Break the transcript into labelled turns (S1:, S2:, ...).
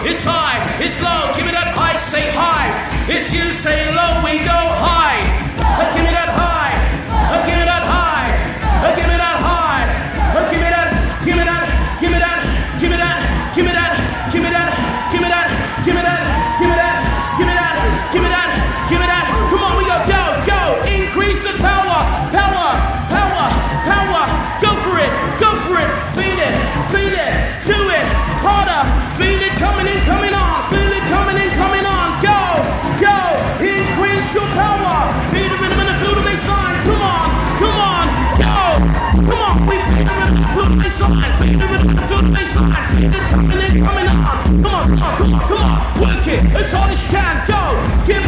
S1: It's high, it's low, give me that high, say high. It's you, say low, we go high. Give me that high, give me that high, give me that high, give me that, give me that, give me that, give me that, give me that, give me that, give me that, give me that, give me that, give me that, give me that, give me that. Come on, we go, go, increase the power, power, power, power. Go for it, feel it, do it, harder, feel it coming in, coming on, feel it coming in, coming on, go, increase your power, feel the rhythm and feel the bassline, come on, go, come on, we feel the rhythm and feel the bassline, feel the rhythm and feel the bassline, feel it coming in, coming on, come on, work it, as hard as you can, go, give